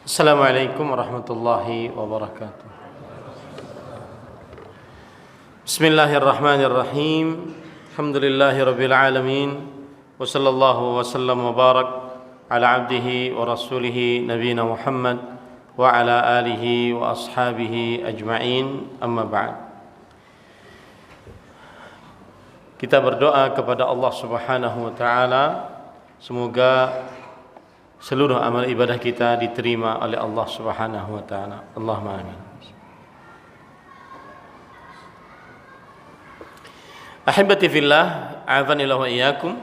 Assalamualaikum warahmatullahi wabarakatuh. Bismillahirrahmanirrahim. Alhamdulillahirabbil alamin. Wa sallallahu wa sallam wa barak ala abdihi wa rasulihi nabiyina Muhammad wa ala alihi wa ashabihi ajma'in. Amma ba'd. Kita berdoa kepada Allah Subhanahu wa taala semoga seluruh amal ibadah kita diterima oleh Allah Subhanahu wa taala. Allahumma amin. Ahibati fillah, a'azanillahu wa iyyakum.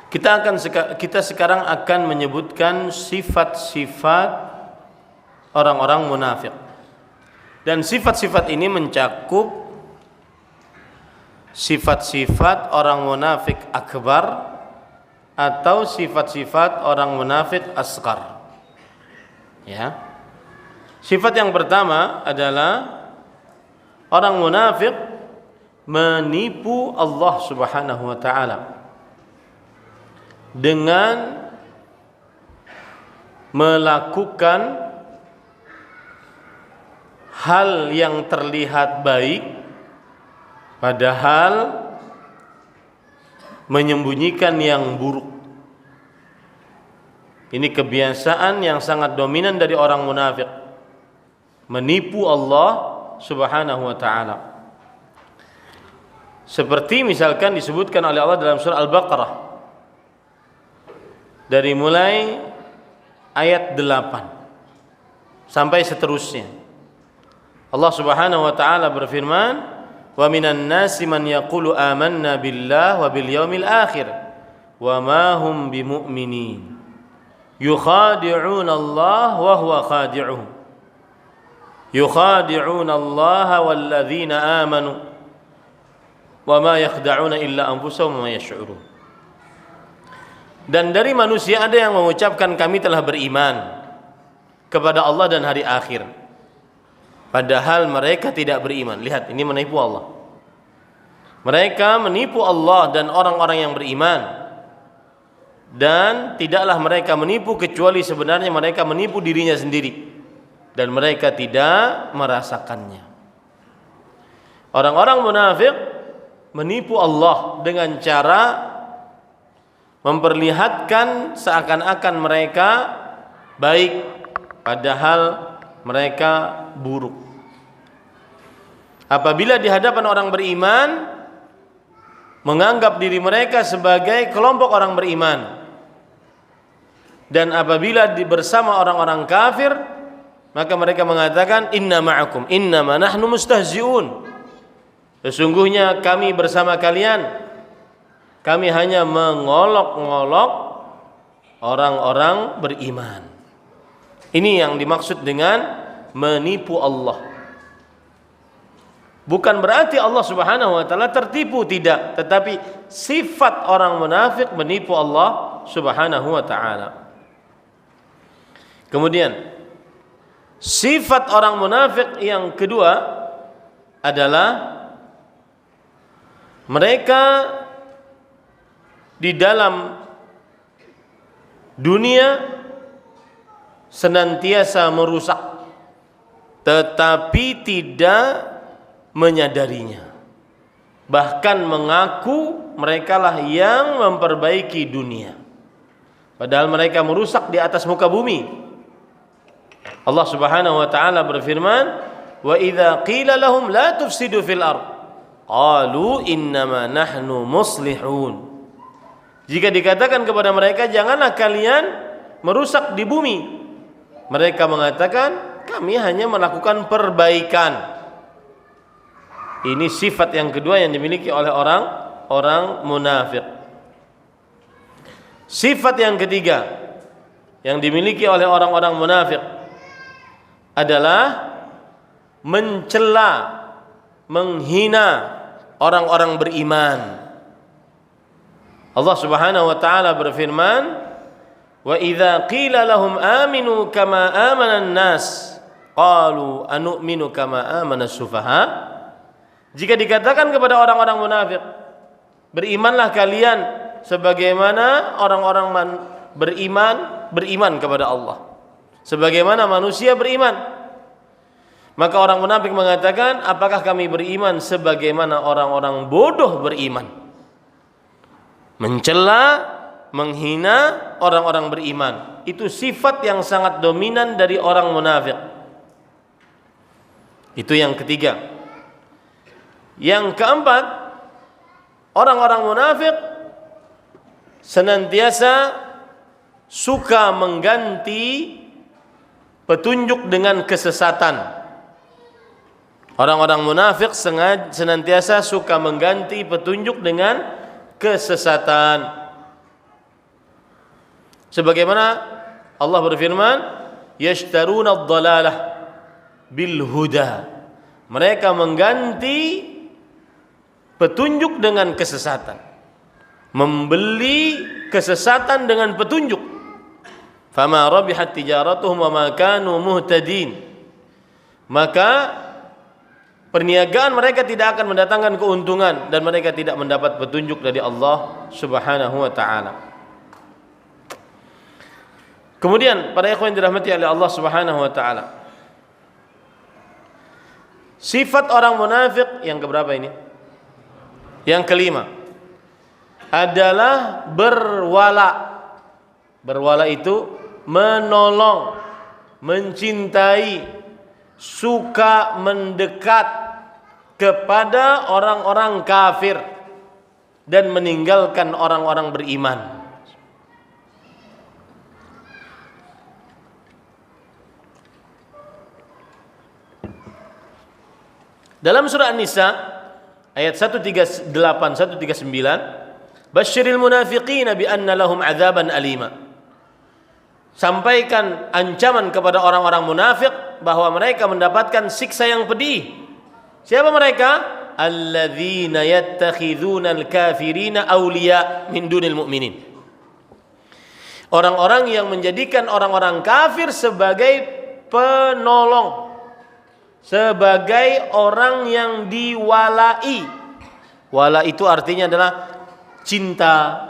Kita sekarang akan menyebutkan sifat-sifat orang-orang munafik. Dan sifat-sifat ini mencakup sifat-sifat orang munafik akbar atau sifat-sifat orang munafik asghar. Ya. Sifat yang pertama adalah orang munafik menipu Allah Subhanahu wa taala dengan melakukan hal yang terlihat baik padahal menyembunyikan yang buruk. Ini kebiasaan yang sangat dominan dari orang munafik, menipu Allah Subhanahu wa taala. Seperti misalkan disebutkan oleh Allah dalam surah Al-Baqarah dari mulai ayat 8 sampai seterusnya. Allah Subhanahu wa taala berfirman, wa minan nasi man yaqulu amanna billah wa bil yaumil akhir wa ma hum bimu'minin yukhadi'una Allah wa huwa khadi'uhum yukhadi'una Allah wal ladzina amanu wa ma yakhda'una illa anfusahum wa ma yash'urun. Dan dari manusia ada yang mengucapkan kami telah beriman kepada Allah dan hari akhir padahal mereka tidak beriman. Lihat, ini menipu Allah. Mereka menipu Allah dan orang-orang yang beriman. Dan tidaklah mereka menipu kecuali sebenarnya mereka menipu dirinya sendiri dan mereka tidak merasakannya. Orang-orang munafik menipu Allah dengan cara memperlihatkan seakan-akan mereka baik padahal mereka buruk. Apabila di hadapan orang beriman menganggap diri mereka sebagai kelompok orang beriman, dan apabila bersama orang-orang kafir maka mereka mengatakan inna ma'akum innama nahnu mustahzi'un, sesungguhnya kami bersama kalian, kami hanya mengolok-ngolok orang-orang beriman. Ini yang dimaksud dengan menipu Allah. Bukan berarti Allah Subhanahu wa taala tertipu, tidak, tetapi sifat orang munafik menipu Allah Subhanahu wa taala. Kemudian sifat orang munafik yang kedua adalah mereka di dalam dunia senantiasa merusak tetapi tidak menyadarinya, bahkan mengaku merekalah yang memperbaiki dunia padahal mereka merusak di atas muka bumi. Allah Subhanahu wa taala berfirman, wa idza qila lahum la tufsidu fil ard qalu innama nahnu muslihun. Jika dikatakan kepada mereka janganlah kalian merusak di bumi, mereka mengatakan kami hanya melakukan perbaikan. Ini sifat yang kedua yang dimiliki oleh orang munafik. Sifat yang ketiga yang dimiliki oleh orang-orang munafik adalah mencela, menghina orang-orang beriman. Allah Subhanahu wa taala berfirman, wa idza qila lahum aminu kama amana an-nas qalu anu'minu kama amana as-sufaha. Jika dikatakan kepada orang-orang munafik, berimanlah kalian sebagaimana orang-orang beriman kepada Allah. sebagaimana manusia beriman. Maka orang munafik mengatakan, apakah kami beriman sebagaimana orang-orang bodoh beriman? Mencela, menghina orang-orang beriman. Itu sifat yang sangat dominan dari orang munafik. Itu yang ketiga. Yang keempat, orang-orang munafik senantiasa suka mengganti petunjuk dengan kesesatan. Orang-orang munafik senantiasa suka mengganti petunjuk dengan kesesatan. Sebagaimana Allah berfirman, yashtaruna ad-dhalalah bil huda. Mereka mengganti petunjuk dengan kesesatan. Membeli kesesatan dengan petunjuk. Fama rabihat tijaratuhum wa ma kanu muhtadin. Maka perniagaan mereka tidak akan mendatangkan keuntungan dan mereka tidak mendapat petunjuk dari Allah Subhanahu wa taala. Kemudian para ikhwan yang dirahmati oleh Allah Subhanahu wa taala, sifat orang munafik yang keberapa ini? Yang kelima adalah berwala. Berwala itu menolong, mencintai, suka mendekat kepada orang-orang kafir dan meninggalkan orang-orang beriman. Dalam surah An-Nisa ayat 138 139, basyiril munafiqina bi anna lahum adzaban alima. Sampaikan ancaman kepada orang-orang munafik bahwa mereka mendapatkan siksa yang pedih. Siapa mereka? Alladzina yattakhidhuna al-kafirina awliya min dunil mu'minin. Orang-orang yang menjadikan orang-orang kafir sebagai penolong, sebagai orang yang diwalai. Wala itu artinya adalah cinta,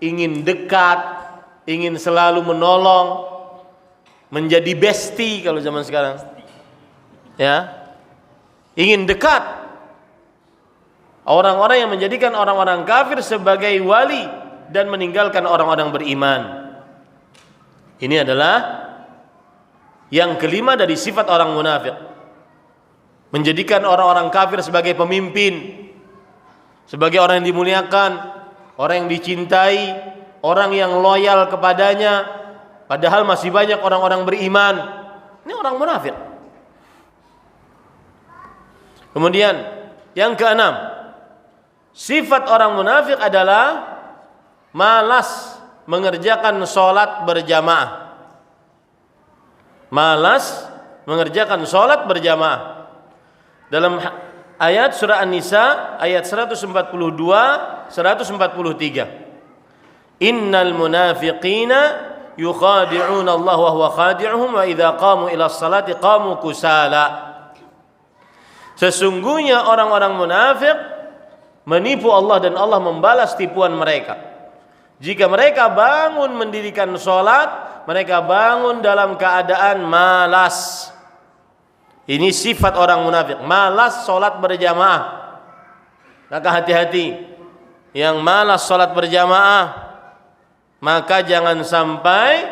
ingin dekat, ingin selalu menolong, menjadi bestie kalau zaman sekarang, ya, ingin dekat. Orang-orang yang menjadikan orang-orang kafir sebagai wali dan meninggalkan orang-orang beriman. Ini adalah yang kelima dari sifat orang munafik. Menjadikan orang-orang kafir sebagai pemimpin, sebagai orang yang dimuliakan, orang yang dicintai, orang yang loyal kepadanya, padahal masih banyak orang-orang beriman. Ini orang munafik. Kemudian yang keenam, sifat orang munafik adalah malas mengerjakan sholat berjamaah. Malas mengerjakan sholat berjamaah. Dalam ayat surah An-Nisa ayat 142 143, innal munafiqina yukhadi'una Allah wa huwa khadi'uhum wa idza qamu ila sholati qamu kusala. Sesungguhnya orang-orang munafik menipu Allah dan Allah membalas tipuan mereka. Jika mereka bangun mendirikan sholat, mereka bangun dalam keadaan malas. Ini sifat orang munafik, malas sholat berjamaah. Maka hati-hati, yang malas sholat berjamaah, maka jangan sampai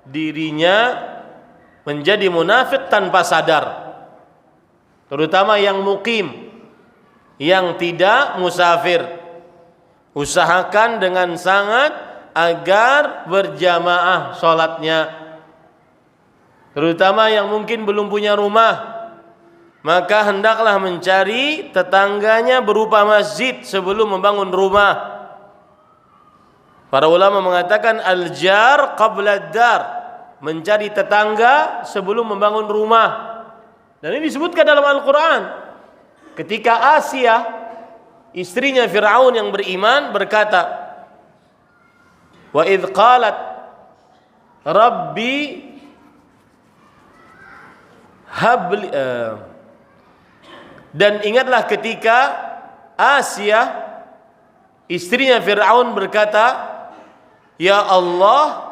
dirinya menjadi munafik tanpa sadar. Terutama yang mukim, yang tidak musafir. Usahakan dengan sangat agar berjamaah sholatnya. Terutama yang mungkin belum punya rumah, maka hendaklah mencari tetangganya berupa masjid sebelum membangun rumah. Para ulama mengatakan al-jar qabla ad-dar, mencari tetangga sebelum membangun rumah. Dan ini disebutkan dalam Al-Quran. Ketika Asia, istrinya Fir'aun yang beriman, berkata, wa idh qalat rabbi habli, dan ingatlah ketika Asia, istrinya Fir'aun, berkata, ya Allah,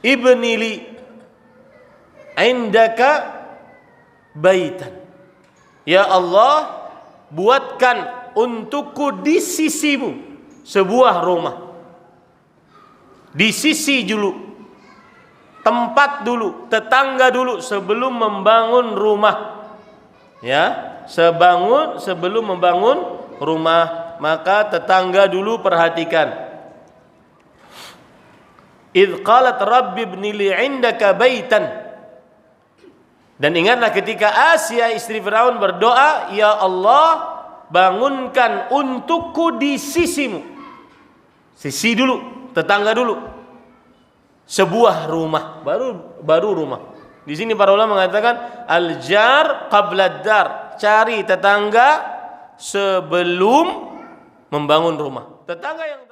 ibnili indaka baitan. Ya Allah, buatkan untukku di sisimu sebuah rumah. Di sisi dulu, tempat dulu, tetangga dulu sebelum membangun rumah. Ya, sebelum membangun rumah, maka tetangga dulu perhatikan. Idz qalat rabbi ibni li 'indaka baitan. Dan ingatlah ketika Asia istri Firaun berdoa, ya Allah, bangunkan untukku di sisimu. Sisi dulu, tetangga dulu. Sebuah rumah, baru rumah. Di sini para ulama mengatakan al-jar qabla ad-dar, cari tetangga sebelum membangun rumah. Tetangga yang